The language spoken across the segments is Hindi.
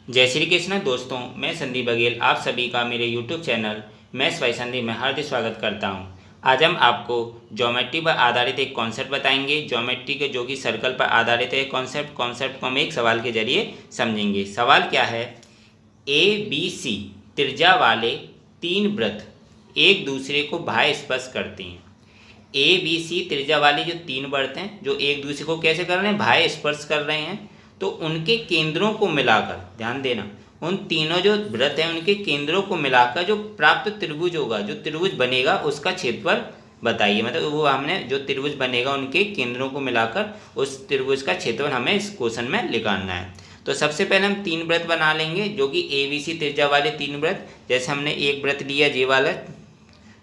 जय श्री कृष्ण दोस्तों, मैं संदीप बघेल आप सभी का मेरे YouTube channel maths by Sandeep में हार्दिक स्वागत करता हूं। आज हम आपको ज्योमेट्री पर आधारित एक कॉन्सेप्ट बताएंगे। ज्योमेट्री के जो कि सर्कल पर आधारित है कॉन्सेप्ट को हम एक सवाल के जरिए समझेंगे। सवाल क्या है, ए बी सी त्रिज्या वाले तीन वृत्त एक दूसरे को बाह्य स्पर्श करते हैं। ए बी सी त्रिज्या वाले जो तीन वृत्त हैं जो एक दूसरे को कैसे कर रहे हैं, बाह्य स्पर्श कर रहे हैं, तो उनके केंद्रों को मिलाकर, ध्यान देना, उन तीनों जो वृत्त हैं उनके केंद्रों को मिलाकर जो प्राप्त त्रिभुज होगा, जो त्रिभुज बनेगा उसका क्षेत्रफल बताइए। मतलब वो हमने जो त्रिभुज बनेगा उनके केंद्रों को मिलाकर उस त्रिभुज का क्षेत्रफल हमें इस क्वेश्चन में निकालना है। तो सबसे पहले हम तीन वृत्त बना लेंगे जो कि ए बी सी त्रिज्या वाले तीन वृत्त। जैसे हमने एक वृत्त लिया जे वाला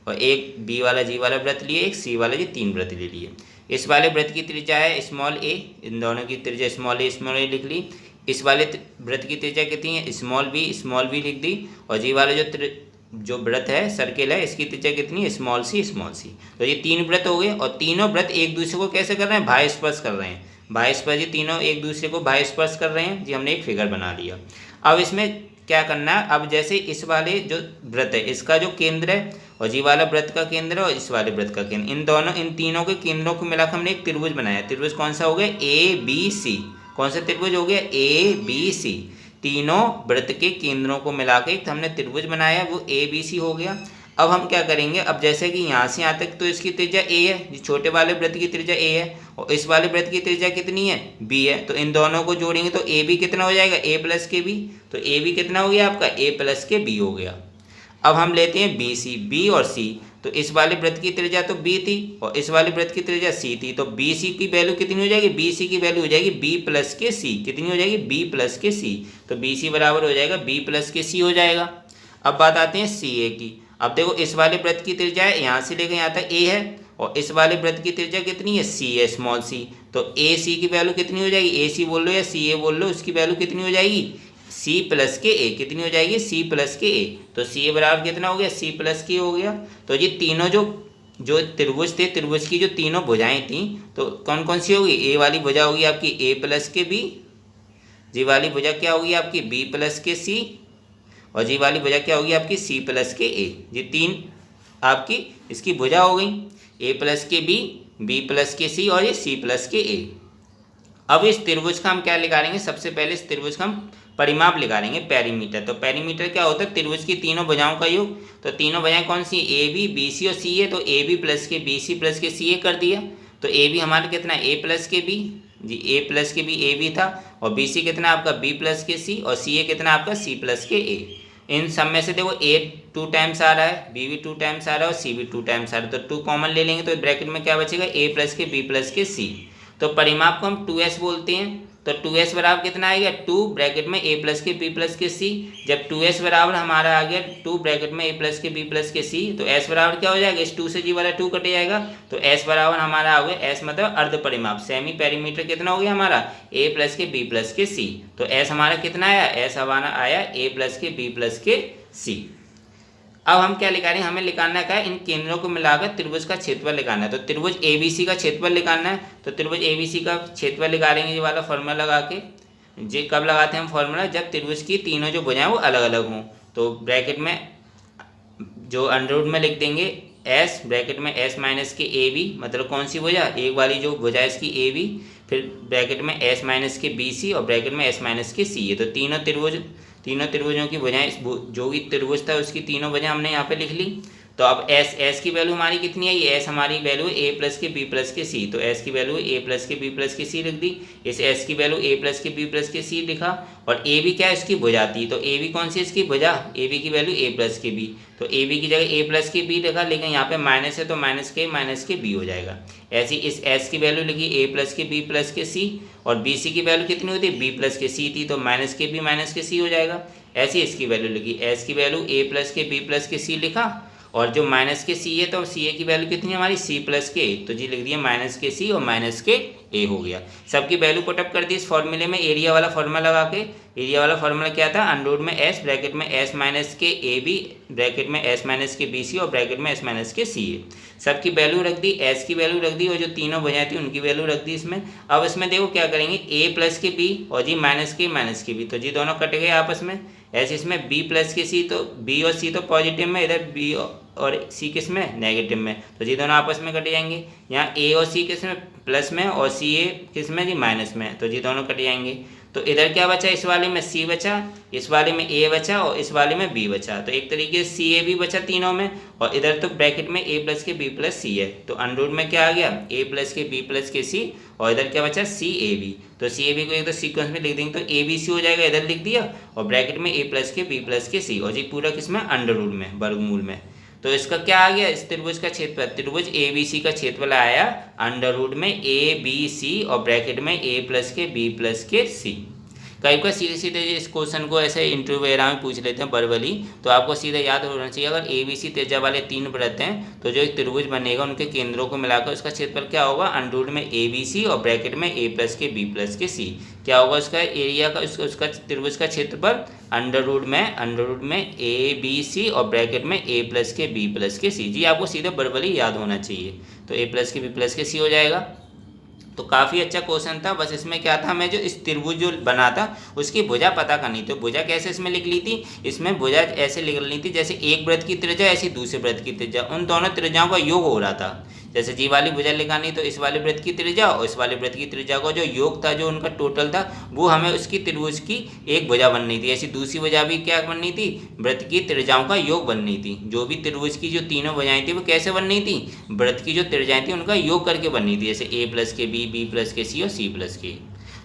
और एक बी वाला जी वाला वृत्त लिए, एक सी वाला जी, तीन वृत्त ले लिए। इस वाले वृत्त की त्रिज्या है स्मॉल ए, इन दोनों की त्रिज्या स्मॉल ए लिख ली। इस वाले वृत्त की त्रिज्या कितनी है, स्मॉल बी लिख दी। और जी वाला जो वृत्त है सर्किल है इसकी त्रिज्या कितनी है, स्मॉल सी। तो ये तीन वृत्त हो गए और तीनों वृत्त एक दूसरे को कैसे कर रहे हैं, बाह्य स्पर्श कर रहे हैं। बाह्य स्पर्श, ये तीनों एक दूसरे को बाह्य स्पर्श कर रहे हैं जी। हमने एक फिगर बना लिया। अब इसमें क्या करना है, अब जैसे इस वाले जो वृत्त है इसका जो केंद्र है और जी वाला वृत्त का केंद्र है और इस वाले वृत्त का केंद्र, इन तीनों के केंद्रों को मिलाकर हमने एक त्रिभुज बनाया। त्रिभुज कौन सा हो गया, ए बी सी। कौन सा त्रिभुज हो गया, ए बी सी। तीनों वृत्त के केंद्रों को मिलाकर एक हमने त्रिभुज बनाया, वो ए बी सी हो गया। अब हम क्या करेंगे, अब जैसे कि यहाँ से यहाँ तक तो इसकी त्रिज्या ए है, छोटे वाले वृत्त की त्रिज्या ए है और इस वाले वृत्त की त्रिज्या कितनी है, बी है। तो इन दोनों को जोड़ेंगे तो ए बी कितना हो जाएगा, ए प्लस के बी। तो ए बी कितना हो गया आपका, ए प्लस के बी हो गया। अब हम लेते हैं बी सी, बी और सी। तो इस वाले वृत्त की त्रिज्या तो बी थी और इस वाले वृत्त की त्रिज्या सी थी। तो बी सी की वैल्यू कितनी हो जाएगी, बी सी की वैल्यू हो जाएगी बी प्लस के सी। कितनी हो जाएगी, बी प्लस के सी। तो बी सी बराबर हो जाएगा बी प्लस के सी हो जाएगा। अब बात आते हैं सी ए की। अब देखो इस वाले वृत्त की त्रिज्या है यहाँ से लेकर यहाँ तक ए है और इस वाले वृत्त की त्रिज्या कितनी है, सी है, स्मॉल सी। तो ए सी की वैल्यू कितनी हो जाएगी, ए सी बोल लो या सी ए बोल लो, उसकी वैल्यू कितनी हो जाएगी, सी प्लस के ए। कितनी हो जाएगी, सी प्लस के ए। तो सी ए बराबर कितना हो गया, सी प्लस के हो गया। तो ये तीनों जो त्रिभुज थे, त्रिभुज की जो तीनों भुजाएं थी तो कौन कौन सी होगी, ए वाली भुजा होगी आपकी ए प्लस के बी, जी वाली भुजा क्या होगी आपकी बी प्लस के सी और जी वाली भुजा क्या होगी आपकी सी प्लस के ए। ये तीन आपकी इसकी भुजा हो गई, ए प्लस के बी प्लस के सी और ये सी प्लस के ए। अब इस त्रिभुज का हम क्या निकालेंगे, सबसे पहले इस त्रिभुज का हम परिमाप निकालेंगे, पेरीमीटर। तो पेरीमीटर क्या होता है, त्रिभुज की तीनों भुजाओं का योग। तो तीनों भुजाएं कौन सी, ए बी सी और सी ए। तो ए बी प्लस के बी सी प्लस के सी ए कर दिया। तो ए बी हमारा कितना, ए प्लस के बी जी, ए प्लस के बी ए बी था और बी सी कितना आपका बी प्लस के सी और सी ए कितना आपका सी प्लस के ए। इन सब में से देखो ए 2 टाइम्स आ रहा है, बी भी 2 टाइम्स आ रहा है और सी भी 2 टाइम्स आ रहा है। तो 2 कॉमन ले लेंगे तो ब्रैकेट में क्या बचेगा, ए प्लस के बी प्लस के सी। तो परिमाप को हम 2s बोलते हैं। तो 2s बराबर कितना आएगा, 2 ब्रैकेट में ए प्लस के बी प्लस के सी। जब 2s बराबर हमारा आ गया 2 ब्रैकेट में ए प्लस के बी प्लस के सी, तो s बराबर क्या हो जाएगा, इस 2 से जी वाला 2 कट जाएगा। तो s बराबर हमारा आ गया, s मतलब अर्ध परिमाप, सेमी पेरीमीटर कितना हो गया हमारा, ए प्लस के बी प्लस के सी। तो s हमारा कितना आया, s हमारा आया ए प्लस के बी प्लस के सी। अब हम क्या निकालेंगे, हमें निकालना क्या है, इन केंद्रों को मिलाकर त्रिभुज का क्षेत्रफल निकालना है। तो त्रिभुज एबीसी का क्षेत्रफल निकालना है। तो त्रिभुज एबीसी का क्षेत्रफल निकालेंगे ये वाला फॉर्मूला लगा के। जे कब लगाते हैं हम फॉर्मूला, जब त्रिभुज की तीनों जो भुजाएं वो अलग अलग हों। तो ब्रैकेट में जो अंडरवुड में लिख देंगे एस, ब्रैकेट में एस माइनस के ए बी, मतलब कौन सी भुजा, एक वाली जो भुजा है इसकी ए बी, फिर ब्रैकेट में एस माइनस के बी सी और ब्रैकेट में एस माइनस के सी है। तो तीनों त्रिभुजों की भुजाएं, जो भी त्रिभुज था उसकी तीनों भुजाएं हमने यहाँ पे लिख ली। तो अब एस की वैल्यू हमारी कितनी है, ये एस हमारी वैल्यू है ए प्लस के बी प्लस के सी। तो एस की वैल्यू ए प्लस के बी प्लस के सी लिख दी। इस एस की वैल्यू ए प्लस के बी प्लस के सी लिखा। और ए बी क्या है, इसकी भुजा थी। तो ए बी कौन सी इसकी भुजा, ए बी की वैल्यू ए प्लस के बी। तो ए बी की जगह ए प्लस के बी लिखा, लेकिन यहाँ पे माइनस है तो माइनस के बी हो जाएगा। ऐसी इस एस की वैल्यू लिखी ए प्लस के बी प्लस के सी और बी सी की वैल्यू कितनी होती है, बी प्लस के सी थी, तो माइनस के बी माइनस के सी हो जाएगा। ऐसी इसकी वैल्यू लिखी, एस की वैल्यू ए प्लस के बी प्लस के सी लिखा और जो माइनस के सी है तो सी ए की वैल्यू कितनी है हमारी, सी प्लस के। तो जी लिख दिया माइनस के सी और माइनस के ए हो गया। सबकी वैल्यू पुटअप कर दी इस फॉर्मूले में, एरिया वाला फॉर्मूला लगा के। एरिया वाला फॉर्मूला क्या था, अंडर रूट में एस, ब्रैकेट में एस माइनस के ए बी, ब्रैकेट में एस माइनस के बी सी और ब्रैकेट में एस माइनस के सी ए। सबकी वैल्यू रख दी, एस की वैल्यू रख दी और जो तीनों भुजाएं थी उनकी वैल्यू रख दी इसमें। अब इसमें देखो क्या करेंगे, ए प्लस के बी और जी माइनस के बी, तो जी दोनों कट गए आपस में। ऐसे इसमें बी प्लस के सी, तो बी और सी तो पॉजिटिव में, इधर बी और सी किस में, नेगेटिव में, तो जी दोनों आपस में कट जाएंगे। यहाँ ए और सी किस में, प्लस में, और सी ए किस में जी, माइनस में, तो जी दोनों कट जाएंगे। तो इधर क्या बचा, इस वाले में सी बचा, इस वाले में ए बचा और इस वाले में बी बचा। तो एक तरीके से सी ए भी बचा तीनों में, और इधर तो ब्रैकेट में ए प्लस के बी प्लस सी है। तो अंडर रूट में क्या आ गया, ए प्लस के बी प्लस के सी, और इधर क्या बचा, सी ए बी। तो सी ए बी को एक तो सीक्वेंस में लिख देंगे, तो ए बी सी हो जाएगा, इधर लिख दिया, और ब्रैकेट में ए प्लस के बी प्लस के सी, और जी पूरा किसमें, अंडर रूट में, वर्गमूल में। तो इसका क्या आ गया, इस त्रिभुज का क्षेत्रफल, त्रिभुज ए बी सी का क्षेत्रफल आया अंडर रूट में ए बी सी और ब्रैकेट में ए प्लस के बी प्लस के सी। कई बार सीधे सीधे इस क्वेश्चन को ऐसे इंटरव्यू वगैरह में पूछ लेते हैं वर्बली, तो आपको सीधे याद होना चाहिए, अगर ए बी सी त्रिज्या वाले तीन वृत्त हैं तो जो एक त्रिभुज बनेगा उनके केंद्रों को मिलाकर उसका क्षेत्रफल क्या होगा, अंडर रूट में ए बी सी और ब्रैकेट में ए प्लस के बी प्लस के सी। क्या होगा उसका एरिया का, उसका त्रिभुज का क्षेत्रफल अंडर रूट में ए बी सी और ब्रैकेट में ए प्लस के बी प्लस के सी। जी आपको सीधे वर्बली याद होना चाहिए, तो ए प्लस के बी प्लस के सी हो जाएगा। तो काफ़ी अच्छा क्वेश्चन था। बस इसमें क्या था, हमें जो इस त्रिभुज जो बना था उसकी भुजा पता करनी थी। भुजा कैसे इसमें लिख ली थी, इसमें भुजा ऐसे लिख ली थी जैसे एक वृत्त की त्रिज्या ऐसी दूसरे वृत्त की त्रिज्या, उन दोनों त्रिज्याओं का योग हो रहा था। जैसे जी वाली भुजा लिखानी तो इस वाले वृत्त की त्रिज्या और इस वाले वृत्त की त्रिज्या का जो योग था, जो उनका टोटल था, वो हमें उसकी त्रिभुज की एक भुजा बननी थी। ऐसी दूसरी भुजा भी क्या बननी थी, वृत्त की त्रिज्याओं का योग बननी थी। जो भी त्रिभुज की जो तीनों भुजाएं थी वो कैसे बननी थी, वृत्त की जो त्रिज्याएं थी उनका योग करके बननी थी, जैसे ए प्लस के बी प्लस के सी और सी प्लस के।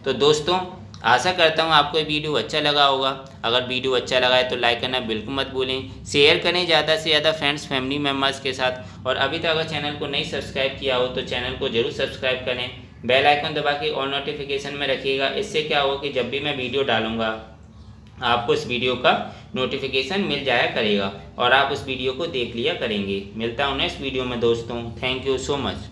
तो दोस्तों आशा करता हूँ आपको ये वीडियो अच्छा लगा होगा। अगर वीडियो अच्छा लगा है तो लाइक करना बिल्कुल मत भूलें, शेयर करें ज़्यादा से ज़्यादा फ्रेंड्स फैमिली मेम्बर्स के साथ। और अभी तक अगर चैनल को नहीं सब्सक्राइब किया हो तो चैनल को जरूर सब्सक्राइब करें, बेल आइकन दबा के ऑल नोटिफिकेशन में रखिएगा। इससे क्या होगा कि जब भी मैं वीडियो डालूँगा आपको इस वीडियो का नोटिफिकेशन मिल जाया करेगा और आप उस वीडियो को देख लिया करेंगे। मिलता हूँ नेक्स्ट वीडियो में दोस्तों, थैंक यू सो मच।